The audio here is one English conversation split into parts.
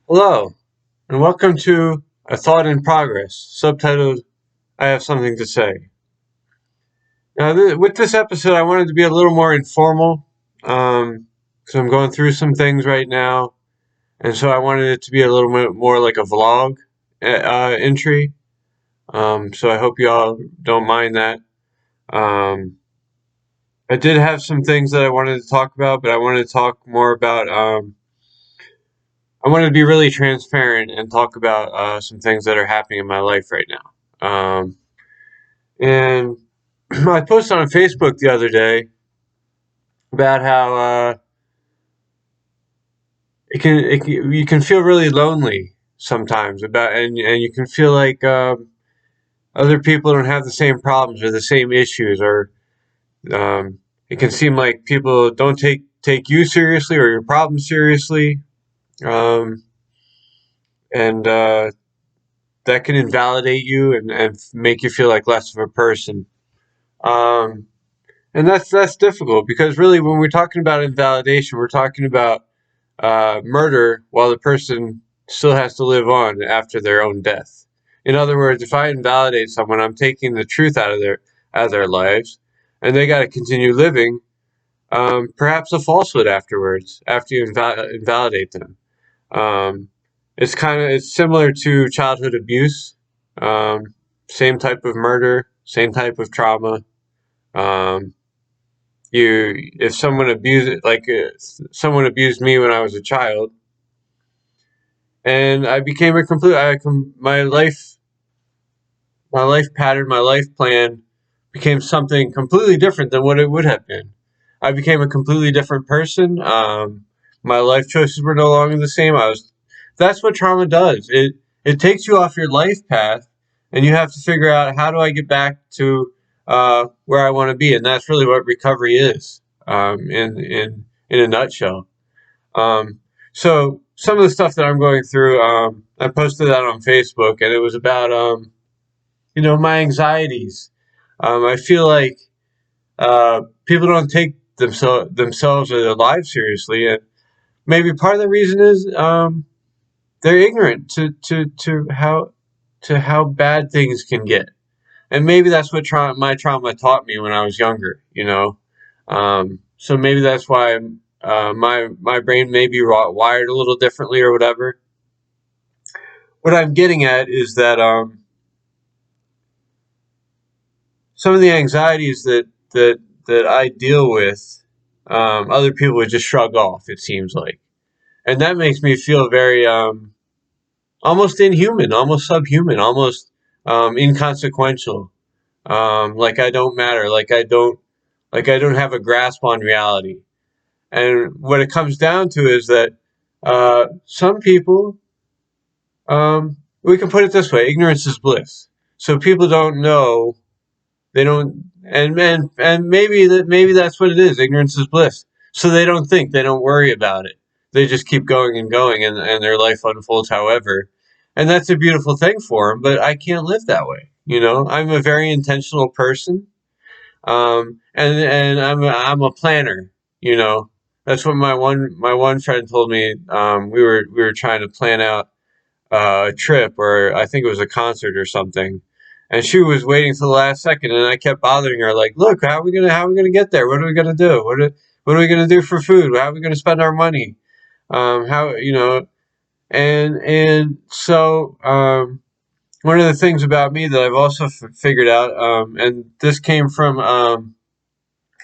Hello, and welcome to A Thought in Progress, subtitled I Have Something to Say. Now, with this episode, I wanted to be a little more informal because I'm going through some things right now, and so I wanted it to be a little bit more like a vlog entry. So I hope you all don't mind that. Um, I did have some things that I wanted to talk about, but I wanted to talk more about. I wanted to be really transparent and talk about some things that are happening in my life right now. And I posted on Facebook the other day about how you can feel really lonely sometimes and you can feel like other people don't have the same problems or the same issues or it can seem like people don't take you seriously or your problems seriously, um, and that can invalidate you and make you feel like less of a person. Um, and that's difficult because really when we're talking about invalidation, we're talking about murder while the person still has to live on after their own death. In other words, if I invalidate someone, I'm taking the truth out of their lives, and they got to continue living, perhaps a falsehood afterwards after you invalidate them. Um, it's similar to childhood abuse, um, same type of murder, same type of trauma. Um, if someone abused someone abused me when I was a child, and I became a complete my life pattern, my life plan became something completely different than what it would have been. I became a completely different person. My life choices were no longer the same. I was That's what trauma does. It takes you off your life path, and you have to figure out how do I get back to where I want to be, and that's really what recovery is, in a nutshell. Um, so some of the stuff that I'm going through, I posted that on Facebook, and it was about my anxieties. I feel like people don't take themselves or their lives seriously, and maybe part of the reason is they're ignorant to how bad things can get, and maybe that's what my trauma taught me when I was younger. So maybe that's why my brain may be wired a little differently or whatever. What I'm getting at is that some of the anxieties that I deal with, other people would just shrug off. It seems like, and that makes me feel very almost inhuman, almost subhuman, almost inconsequential. Like I don't matter. Like I don't have a grasp on reality. And what it comes down to is that some people, we can put it this way: ignorance is bliss. So people don't know. They don't, and maybe that's what it is. Ignorance is bliss. So they don't think, they don't worry about it. They just keep going and going, and their life unfolds however. And that's a beautiful thing for them. But I can't live that way. I'm a very intentional person, and I'm a planner. You know, that's what my one friend told me. We were trying to plan out a trip, or I think it was a concert or something. And she was waiting till the last second, and I kept bothering her, like, "Look, how are we gonna get there? What are we gonna do? What are we gonna do for food? How are we gonna spend our money? How and so one of the things about me that I've also figured out, and this came from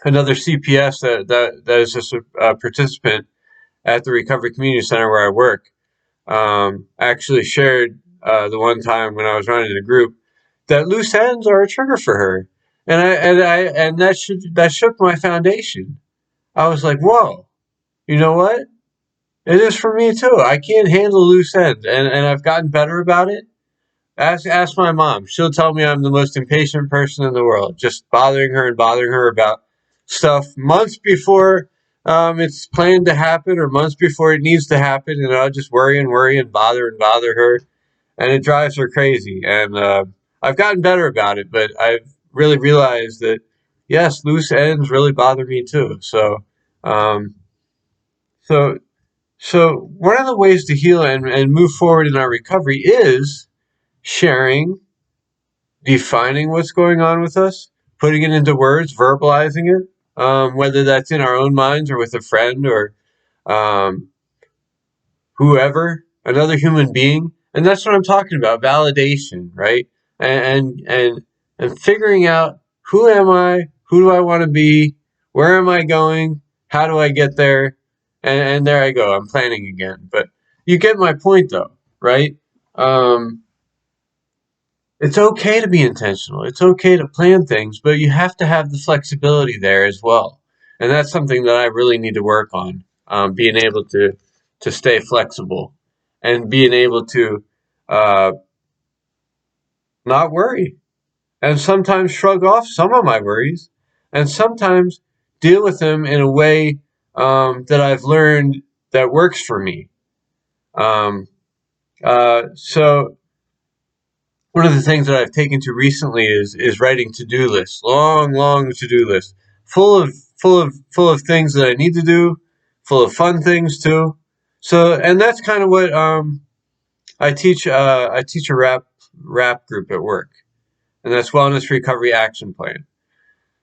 another CPS that is just a participant at the Recovery Community Center where I work. I actually shared the one time when I was running a group that loose ends are a trigger for her, and that shook my foundation. I was like, whoa, you know what? It is for me too. I can't handle loose ends, and I've gotten better about it. Ask my mom. She'll tell me I'm the most impatient person in the world, just bothering her about stuff months before it's planned to happen or months before it needs to happen, and I'll just worry and bother her, and it drives her crazy. And I've gotten better about it, but I've really realized that yes, loose ends really bother me too. Um, so So one of the ways to heal and move forward in our recovery is sharing, defining what's going on with us, putting it into words, verbalizing it, whether that's in our own minds or with a friend or um, whoever, another human being. And that's what I'm talking about, validation, right? And and and figuring out, who am I, who do I want to be, where am I going, how do I get there, and there I go. I'm planning again, but you get my point, though, right? Um, it's okay to be intentional. It's okay to plan things, but you have to have the flexibility there as well. And that's something that I really need to work on. Being able to stay flexible and being able to uh, not worry, and sometimes shrug off some of my worries, and sometimes deal with them in a way that I've learned that works for me. Um, so one of the things that I've taken to recently is writing to-do lists, long to-do lists, full of things that I need to do, full of fun things too. So, and that's kind of what I teach. I teach a rap group at work, and that's Wellness Recovery Action Plan.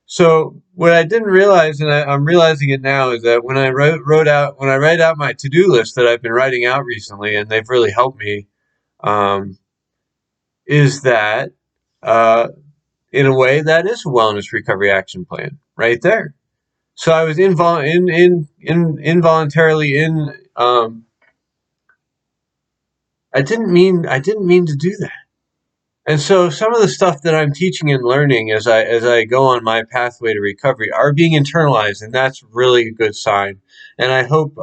So what I didn't realize, and I'm realizing it now, is that when I write out my to-do list that I've been writing out recently, and they've really helped me, um, is that uh, in a way that is a wellness recovery action plan right there. So I was involuntarily in. I didn't mean to do that. And so some of the stuff that I'm teaching and learning as I go on my pathway to recovery are being internalized, and that's really a good sign. And I hope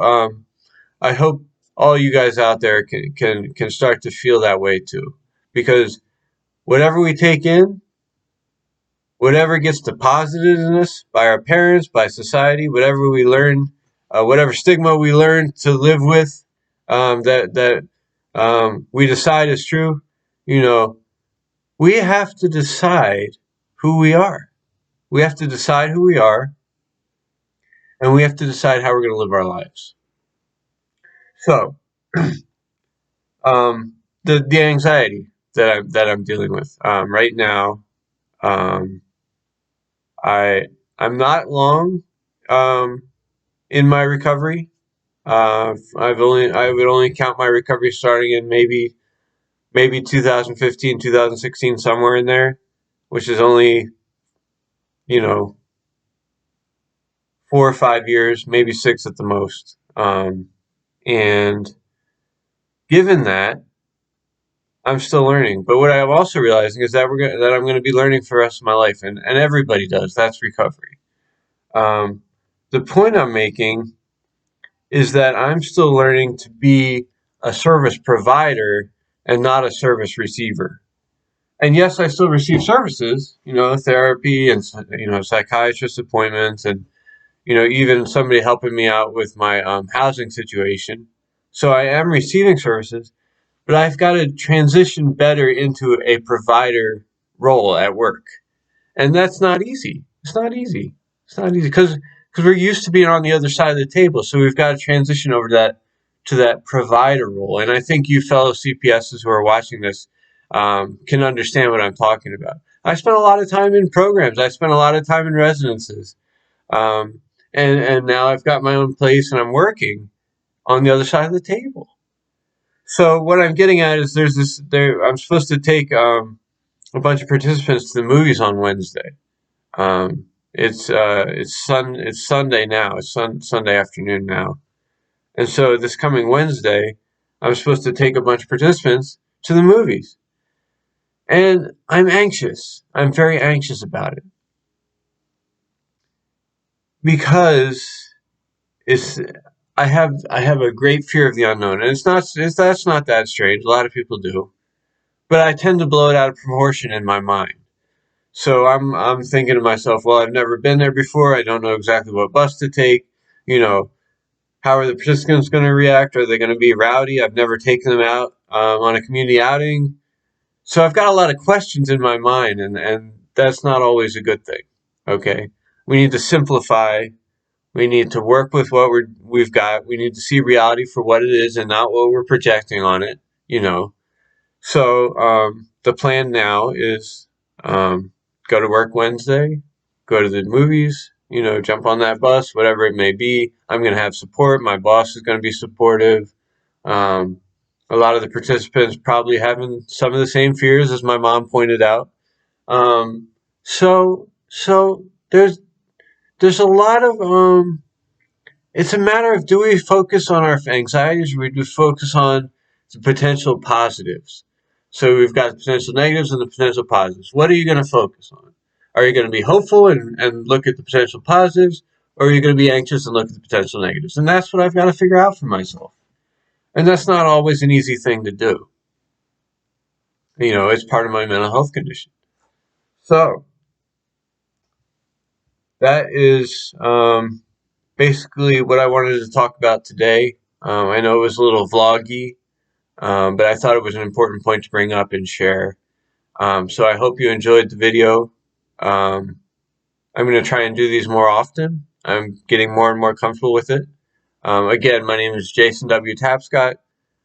all you guys out there can start to feel that way too, because whatever we take in, whatever gets deposited in us by our parents, by society, whatever we learn, whatever stigma we learn to live with, that we decide is true, you know, we have to decide who we are. We have to decide who we are, and we have to decide how we're going to live our lives. So, um, the anxiety that I'm dealing with right now, um, I I'm not long um, in my recovery. I would only count my recovery starting in maybe 2015, 2016, somewhere in there, which is only, you know, 4 or 5 years, maybe six at the most. And given that, I'm still learning. But what I'm also realizing is that I'm gonna be learning for the rest of my life, and everybody does. That's recovery. Um, the point I'm making is that I'm still learning to be a service provider and not a service receiver. And yes, I still receive services, therapy and psychiatrist appointments, and even somebody helping me out with my housing situation. So I am receiving services, but I've got to transition better into a provider role at work, and that's not easy. It's not easy. It's not easy because we're used to being on the other side of the table, so we've got to transition over to that provider role. And I think you fellow CPSs who are watching this can understand what I'm talking about. I spent a lot of time in programs. I spent a lot of time in residences, um, and now I've got my own place, and I'm working on the other side of the table. So what I'm getting at is I'm supposed to take a bunch of participants to the movies on Wednesday. It's Sunday now. It's Sunday afternoon now, and so this coming Wednesday, I'm supposed to take a bunch of participants to the movies, and I'm anxious. I'm very anxious about it because it's I have a great fear of the unknown, and that's not that strange. A lot of people do, but I tend to blow it out of proportion in my mind. So I'm thinking to myself, well, I've never been there before. I don't know exactly what bus to take. You know, how are the participants going to react? Are they going to be rowdy? I've never taken them out on a community outing. So I've got a lot of questions in my mind, and that's not always a good thing. Okay. We need to simplify. We need to work with what we've got. We need to see reality for what it is and not what we're projecting on it, you know. So the plan now is go to work Wednesday, go to the movies, you know, jump on that bus, whatever it may be. I'm going to have support. My boss is going to be supportive. Um, a lot of the participants probably having some of the same fears as my mom pointed out. Um, so there's a lot of it's a matter of, do we focus on our anxieties, or do we focus on the potential positives? So we've got the potential negatives and the potential positives. What are you going to focus on? Are you going to be hopeful and look at the potential positives, or are you going to be anxious and look at the potential negatives? And that's what I've got to figure out for myself. And that's not always an easy thing to do. You know, it's part of my mental health condition. So that is basically what I wanted to talk about today. I know it was a little vloggy, but I thought it was an important point to bring up and share. So I hope you enjoyed the video. Um, I'm going to try and do these more often. I'm getting more and more comfortable with it. Again, my name is Jason W. Tapscott.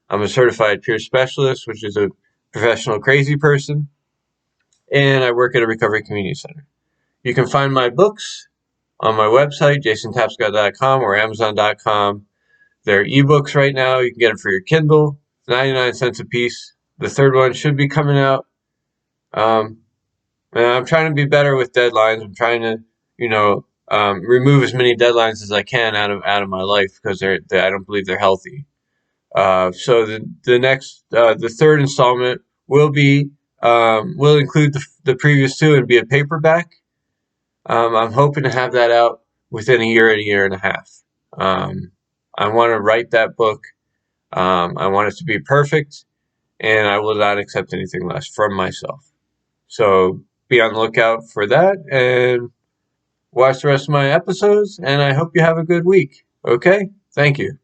I'm a certified peer specialist, which is a professional crazy person, and I work at a recovery community center. You can find my books on my website, jasontapscott.com or amazon.com. They're ebooks right now. You can get them for your Kindle, 99 cents a piece. The third one should be coming out. And I'm trying to be better with deadlines. I'm trying to, you know, remove as many deadlines as I can out of my life, because I don't believe they're healthy. So the third installment will include the previous two and be a paperback. I'm hoping to have that out within a year and a half. I want to write that book. I want it to be perfect, and I will not accept anything less from myself. So be on the lookout for that and watch the rest of my episodes, and I hope you have a good week. Okay? Thank you.